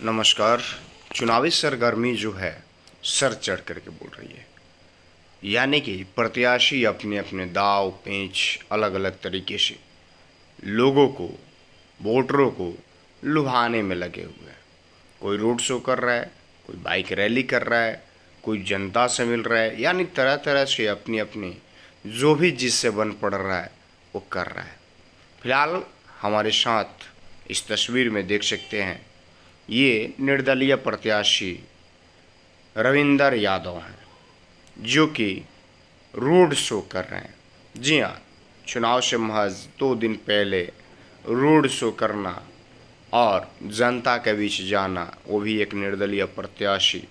नमस्कार। चुनावी सरगर्मी जो है सर चढ़ करके बोल रही है, यानी कि प्रत्याशी अपने अपने दाव पेंच अलग अलग तरीके से लोगों को, वोटरों को लुभाने में लगे हुए हैं। कोई रोड शो कर रहा है, कोई बाइक रैली कर रहा है, कोई जनता से मिल रहा है, यानी तरह तरह से अपनी अपनी जो भी जिससे बन पड़ रहा है वो कर रहा है। फिलहाल हमारे साथ इस तस्वीर में देख सकते हैं, ये निर्दलीय प्रत्याशी रविंदर यादव हैं जो कि रोड शो कर रहे हैं। जी हाँ, चुनाव से महज 2 दिन पहले रोड शो करना और जनता के बीच जाना, वो भी एक निर्दलीय प्रत्याशी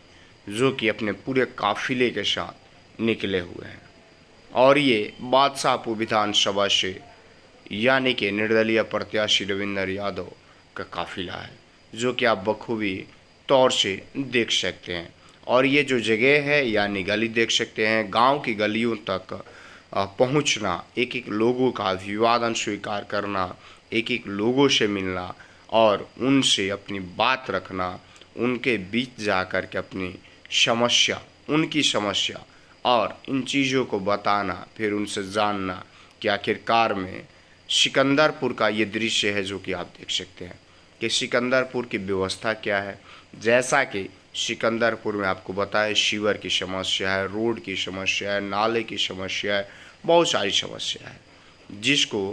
जो कि अपने पूरे काफिले के साथ निकले हुए हैं। और ये बादशाहपुर विधानसभा से यानी कि निर्दलीय प्रत्याशी रविंदर यादव का काफिला है, जो कि आप बखूबी तौर से देख सकते हैं। और ये जो जगह है यानी गली देख सकते हैं, गांव की गलियों तक पहुंचना, एक एक लोगों का अभिवादन स्वीकार करना, एक एक लोगों से मिलना और उनसे अपनी बात रखना, उनके बीच जा कर के अपनी समस्या, उनकी समस्या और इन चीज़ों को बताना, फिर उनसे जानना कि आखिरकार में सिकंदरपुर का ये दृश्य है जो कि आप देख सकते हैं कि सिकंदरपुर की व्यवस्था क्या है। जैसा कि सिकंदरपुर में आपको बताया, सीवर की समस्या है, रोड की समस्या है, नाले की समस्या है, बहुत सारी समस्या है, जिसको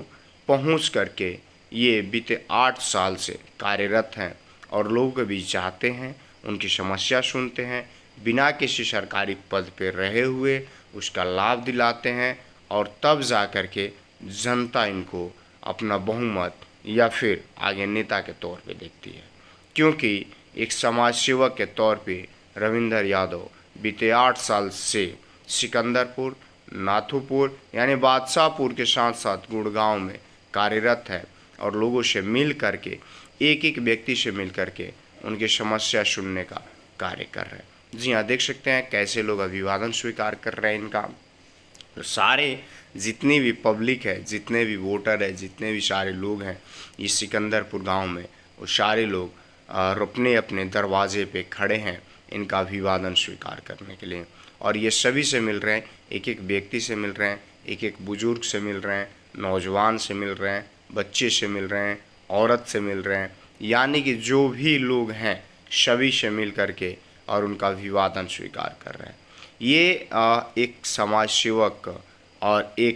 पहुंच करके ये बीते 8 साल से कार्यरत हैं और लोगों के बीच जाते हैं, उनकी समस्या सुनते हैं, बिना किसी सरकारी पद पर रहे हुए उसका लाभ दिलाते हैं और तब जा कर के जनता इनको अपना बहुमत या फिर आगे नेता के तौर पे देखती है। क्योंकि एक समाज सेवक के तौर पे रविंदर यादव बीते 8 साल से सिकंदरपुर, नाथुपुर यानी बादशाहपुर के साथ साथ गुड़गांव में कार्यरत है और लोगों से मिल करके, एक एक व्यक्ति से मिल करके उनकी समस्या सुनने का कार्य कर रहे हैं। जी हाँ, देख सकते हैं कैसे लोग अभिवादन स्वीकार कर रहे हैं इनका। तो सारे जितनी भी पब्लिक है, जितने भी वोटर है, जितने भी सारे लोग हैं इस सिकंदरपुर गांव में, वो सारे लोग अपने अपने दरवाजे पे खड़े हैं इनका अभिवादन स्वीकार करने के लिए। और ये सभी से मिल रहे हैं, एक एक व्यक्ति से मिल रहे हैं, एक एक बुजुर्ग से मिल रहे हैं, नौजवान से मिल रहे हैं, बच्चे से मिल रहे हैं, औरत से मिल रहे हैं, यानी कि जो भी लोग हैं सभी से मिल करके और उनका अभिवादन स्वीकार कर रहे हैं। ये एक समाज सेवक और ये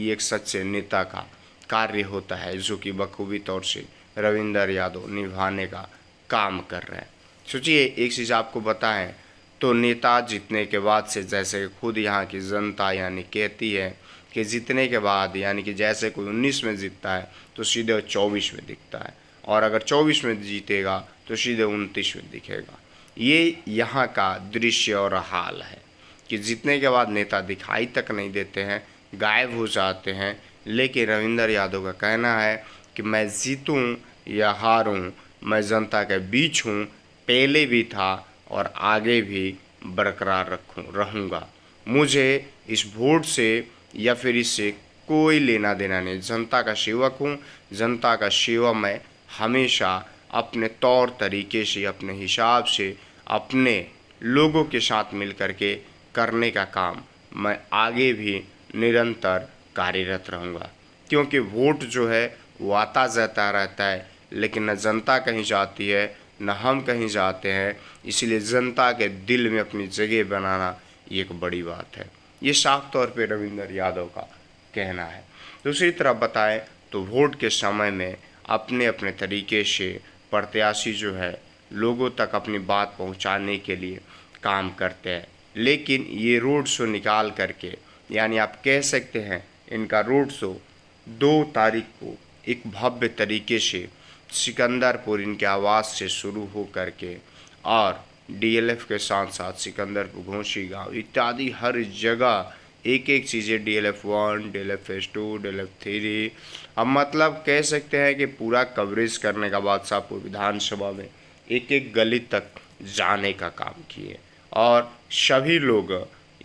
एक सच्चे नेता का कार्य होता है जो कि बखूबी तौर से रविंदर यादव निभाने का काम कर रहे हैं। सोचिए, एक चीज़ आपको बताएं तो नेता जीतने के बाद से, जैसे खुद यहाँ की जनता यानी कहती है कि जीतने के बाद यानी कि जैसे कोई 19 में जीतता है तो सीधे 24 में दिखता है, और अगर 24 में जीतेगा तो सीधे 29 में दिखेगा। ये यहाँ का दृश्य और हाल है कि जीतने के बाद नेता दिखाई तक नहीं देते हैं, गायब हो जाते हैं। लेकिन रविंदर यादव का कहना है कि मैं जीतूं या हारूं, मैं जनता के बीच हूं, पहले भी था और आगे भी बरकरार रहूंगा। मुझे इस वोट से या फिर इससे कोई लेना देना नहीं, जनता का सेवक हूं, जनता का सेवा मैं हमेशा अपने तौर तरीके से, अपने हिसाब से, अपने लोगों के साथ मिल करके करने का काम मैं आगे भी निरंतर कार्यरत रहूँगा। क्योंकि वोट जो है वो आता जाता रहता है, लेकिन न जनता कहीं जाती है न हम कहीं जाते हैं, इसलिए जनता के दिल में अपनी जगह बनाना ये एक बड़ी बात है। ये साफ तौर पे रविंदर यादव का कहना है। दूसरी तरफ बताएं तो वोट के समय में अपने अपने तरीके से प्रत्याशी जो है लोगों तक अपनी बात पहुंचाने के लिए काम करते हैं। लेकिन ये रोड शो निकाल करके, यानी आप कह सकते हैं इनका रोड शो 2 तारीख को एक भव्य तरीके से सिकंदरपुर इनके आवास से शुरू हो करके और डीएलएफ के साथ साथ सिकंदरपुर, घोंसी गांव इत्यादि हर जगह एक एक चीज़ें, डीएलएफ 1, डीएलएफ फेज 2, डीएलएफ 3, अब मतलब कह सकते हैं कि पूरा कवरेज करने का बादशाहपुर विधानसभा में एक एक गली तक जाने का काम किए। और सभी लोग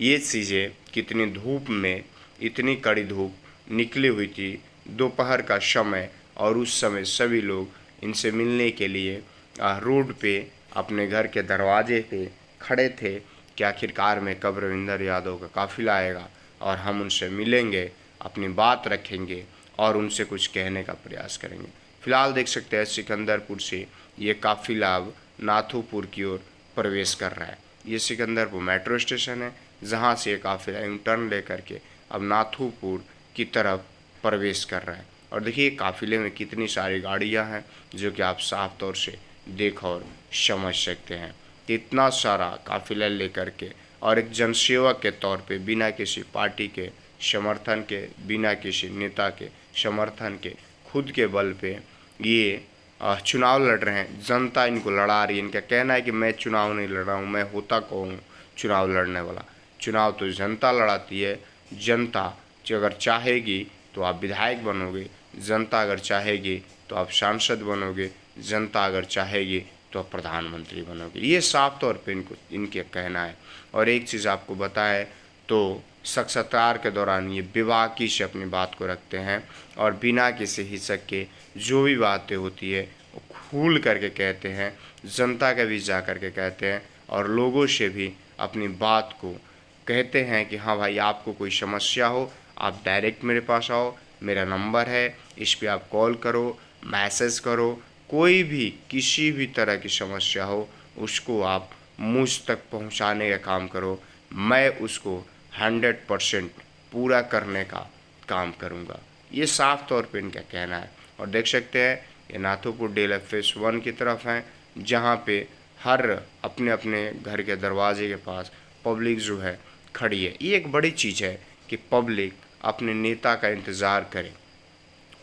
ये चीज़ें कितनी धूप में, इतनी कड़ी धूप निकली हुई थी, दोपहर का समय, और उस समय सभी लोग इनसे मिलने के लिए रोड पे अपने घर के दरवाजे पे खड़े थे कि आखिरकार में कब रविंदर यादव का काफिला आएगा और हम उनसे मिलेंगे, अपनी बात रखेंगे और उनसे कुछ कहने का प्रयास करेंगे। फिलहाल देख सकते हैं सिकंदरपुर से ये काफिला अब नाथूपुर की ओर प्रवेश कर रहा है। ये सिकंदरपुर मेट्रो स्टेशन है जहाँ से ये काफिला यूं टर्न लेकर के अब नाथूपुर की तरफ प्रवेश कर रहा है। और देखिए काफिले में कितनी सारी गाड़ियां हैं जो कि आप साफ तौर से देख और समझ सकते हैं कि इतना सारा काफिला लेकर के और एक जनसेवक के तौर पे बिना किसी पार्टी के समर्थन के, बिना किसी नेता के समर्थन के, खुद के बल पे ये चुनाव लड़ रहे हैं। जनता इनको लड़ा रही है। इनका कहना है कि मैं चुनाव नहीं लड़ रहा हूँ, मैं होता कौन हूँ चुनाव लड़ने वाला। चुनाव तो जनता लड़ाती है। जनता जो अगर चाहेगी तो आप विधायक बनोगे, जनता अगर चाहेगी तो आप सांसद बनोगे, जनता अगर चाहेगी तो आप प्रधानमंत्री बनोगे। ये साफ तौर पे इनके कहना है। और एक चीज़ आपको बताएं तो साक्षात्कार के दौरान ये बेबाकी से अपनी बात को रखते हैं और बिना किसी हिचक के जो भी बातें होती है वो खुल करके कहते हैं, जनता के बीच जा कर के कहते हैं और लोगों से भी अपनी बात को कहते हैं कि हाँ भाई आपको कोई समस्या हो आप डायरेक्ट मेरे पास आओ, मेरा नंबर है, इस पर आप कॉल करो, मैसेज करो, कोई भी किसी भी तरह की समस्या हो उसको आप मुझ तक पहुंचाने का काम करो, मैं उसको 100% पूरा करने का काम करूंगा। ये साफ तौर पे इनका कहना है। और देख सकते हैं ये नाथूपुर डेला फेस 1 की तरफ हैं जहाँ पे हर अपने अपने घर के दरवाजे के पास पब्लिक जो है खड़ी है। ये एक बड़ी चीज़ है कि पब्लिक अपने नेता का इंतज़ार करे,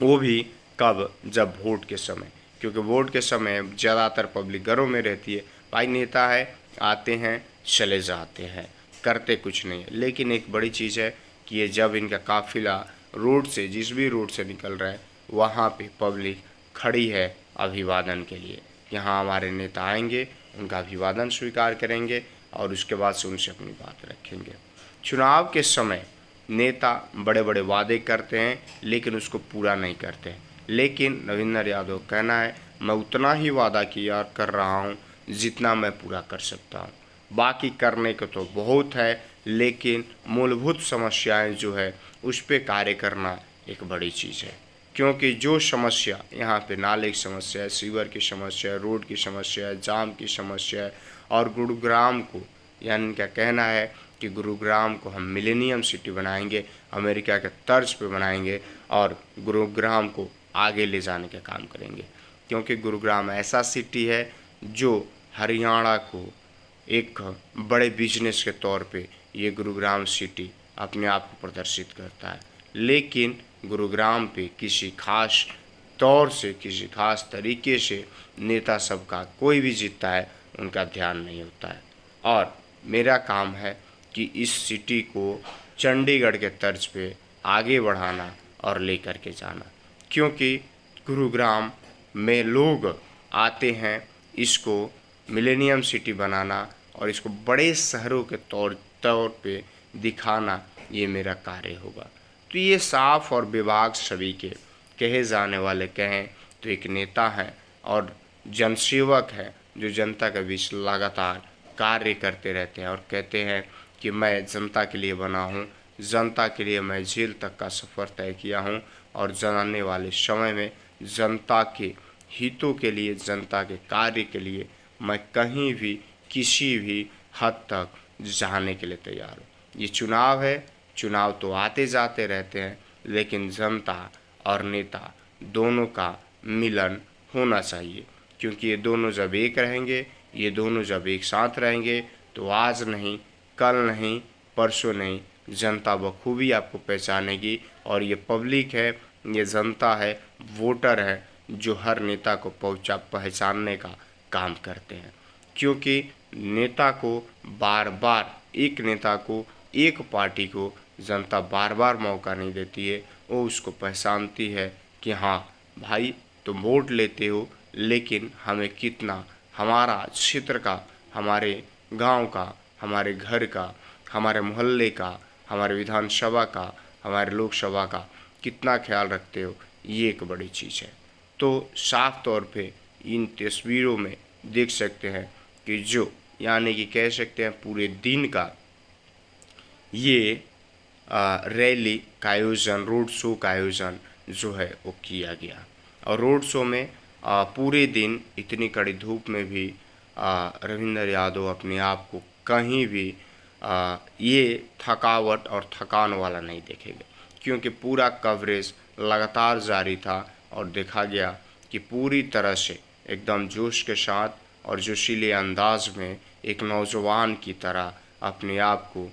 वो भी कब, जब वोट के समय, क्योंकि वोट के समय ज़्यादातर पब्लिक घरों में रहती है। भाई नेता है, आते हैं चले जाते हैं, करते कुछ नहीं है। लेकिन एक बड़ी चीज़ है कि ये जब इनका काफिला रोड से, जिस भी रोड से निकल रहा है वहाँ पे पब्लिक खड़ी है अभिवादन के लिए कि हाँ हमारे नेता आएंगे, उनका अभिवादन स्वीकार करेंगे और उसके बाद से उनसे अपनी बात रखेंगे। चुनाव के समय नेता बड़े बड़े वादे करते हैं लेकिन उसको पूरा नहीं करते हैं। लेकिन रविंदर यादव कहना है मैं उतना ही वादा किया कर रहा हूँ जितना मैं पूरा कर सकता हूँ, बाकी करने को तो बहुत है लेकिन मूलभूत समस्याएं जो है उस पर कार्य करना एक बड़ी चीज़ है। क्योंकि जो समस्या यहाँ पे नाले की समस्या है, सीवर की समस्या है, रोड की समस्या है, जाम की समस्या है और गुरुग्राम को, यानी इनका कहना है कि गुरुग्राम को हम मिलेनियम सिटी बनाएंगे, अमेरिका के तर्ज पे बनाएंगे और गुरुग्राम को आगे ले जाने का काम करेंगे। क्योंकि गुरुग्राम ऐसा सिटी है जो हरियाणा को एक बड़े बिजनेस के तौर पे ये गुरुग्राम सिटी अपने आप को प्रदर्शित करता है। लेकिन गुरुग्राम पे किसी खास तौर से, किसी खास तरीके से नेता सबका कोई भी जीतता है उनका ध्यान नहीं होता है। और मेरा काम है कि इस सिटी को चंडीगढ़ के तर्ज पे आगे बढ़ाना और लेकर के जाना। क्योंकि गुरुग्राम में लोग आते हैं इसको मिलेनियम सिटी बनाना और इसको बड़े शहरों के तौर पे दिखाना, ये मेरा कार्य होगा। तो ये साफ और बेबाक सभी के कहे जाने वाले कहें तो एक नेता है और जनसेवक है जो जनता के बीच लगातार कार्य करते रहते हैं और कहते हैं कि मैं जनता के लिए बना हूँ, जनता के लिए मैं जेल तक का सफ़र तय किया हूँ और आने वाले समय में जनता के हितों के लिए, जनता के कार्य के लिए मैं कहीं भी किसी भी हद तक जाने के लिए तैयार हूँ। ये चुनाव है, चुनाव तो आते जाते रहते हैं लेकिन जनता और नेता दोनों का मिलन होना चाहिए। क्योंकि ये दोनों जब एक रहेंगे, ये दोनों जब एक साथ रहेंगे तो आज नहीं, कल नहीं, परसों नहीं, जनता बखूबी आपको पहचानेगी। और ये पब्लिक है, ये जनता है, वोटर है जो हर नेता को पहचानने का काम करते हैं। क्योंकि नेता को बार बार, एक नेता को, एक पार्टी को जनता बार बार मौका नहीं देती है। वो उसको पहचानती है कि हाँ भाई तुम वोट लेते हो लेकिन हमें कितना, हमारा क्षेत्र का, हमारे गांव का, हमारे घर का, हमारे मोहल्ले का, हमारे विधानसभा का, हमारे लोकसभा का कितना ख्याल रखते हो, ये एक बड़ी चीज़ है। तो साफ तौर पे इन तस्वीरों में देख सकते हैं कि जो यानी कि कह सकते हैं पूरे दिन का ये रैली का आयोजन, रोड शो का आयोजन जो है वो किया गया। और रोड शो में पूरे दिन इतनी कड़ी धूप में भी रविंद्र यादव अपने आप को कहीं भी ये थकावट और थकान वाला नहीं देखेगा, क्योंकि पूरा कवरेज लगातार जारी था और देखा गया कि पूरी तरह से एकदम जोश के साथ और जोशीले अंदाज में एक नौजवान की तरह अपने आप को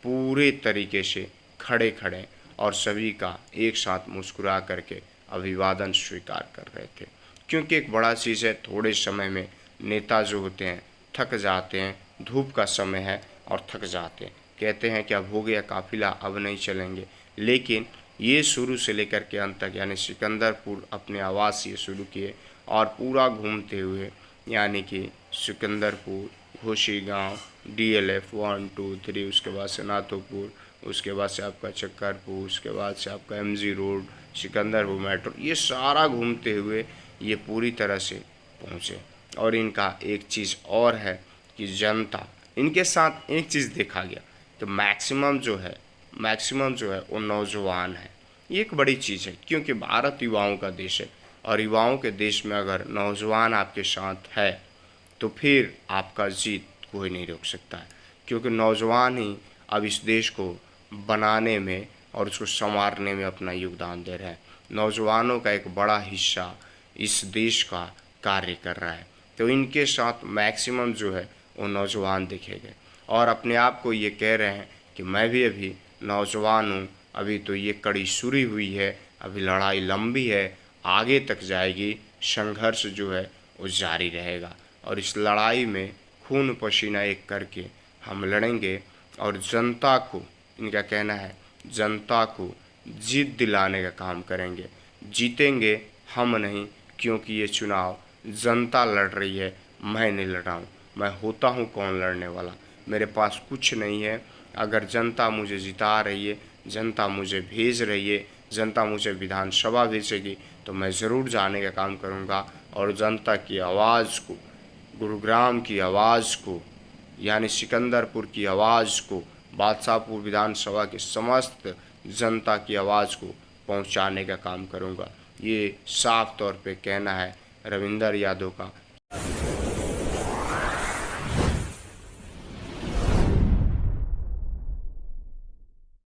पूरे तरीके से खड़े खड़े और सभी का एक साथ मुस्कुरा करके अभिवादन स्वीकार कर रहे थे। क्योंकि एक बड़ा चीज़ है, थोड़े समय में नेता जो होते हैं थक जाते हैं, धूप का समय है और थक जाते हैं, कहते हैं कि अब हो गया काफिला, अब नहीं चलेंगे। लेकिन ये शुरू से लेकर के अंत तक यानी सिकंदरपुर अपने आवास ये शुरू किए और पूरा घूमते हुए यानी कि सिकंदरपुर, घोशी गांव, DLF 1 2 3, उसके बाद से नाथोपुर, उसके बाद से आपका चक्करपुर, उसके बाद से आपका MG रोड, सिकंदरपुर मेट्रो, ये सारा घूमते हुए ये पूरी तरह से पहुँचे। और इनका एक चीज़ और है कि जनता इनके साथ एक चीज़ देखा गया तो मैक्सिमम जो है वो नौजवान है। ये एक बड़ी चीज़ है, क्योंकि भारत युवाओं का देश है और युवाओं के देश में अगर नौजवान आपके साथ है तो फिर आपका जीत कोई नहीं रोक सकता है, क्योंकि नौजवान ही अब इस देश को बनाने में और उसको संवारने में अपना योगदान दे रहे हैं। नौजवानों का एक बड़ा हिस्सा इस देश का कार्य कर रहा है, तो इनके साथ मैक्सिमम जो है वो नौजवान दिखेंगे और अपने आप को ये कह रहे हैं कि मैं भी अभी नौजवान हूँ, अभी तो ये कड़ी शुरू हुई है, अभी लड़ाई लंबी है, आगे तक जाएगी, संघर्ष जो है वो जारी रहेगा और इस लड़ाई में खून पसीना एक करके हम लड़ेंगे और जनता को, इनका कहना है, जनता को जीत दिलाने का काम करेंगे। जीतेंगे हम नहीं, क्योंकि ये चुनाव जनता लड़ रही है, मैं नहीं लड़ रहा हूँ। मैं होता हूँ कौन लड़ने वाला, मेरे पास कुछ नहीं है। अगर जनता मुझे जिता रही है, जनता मुझे भेज रही है, जनता मुझे विधानसभा भेजेगी तो मैं ज़रूर जाने का काम करूँगा और जनता की आवाज़ को, गुरुग्राम की आवाज़ को यानी सिकंदरपुर की आवाज़ को, बादशाहपुर विधानसभा की समस्त जनता की आवाज़ को पहुंचाने का काम करूंगा। ये साफ तौर पे कहना है रविंदर यादव का।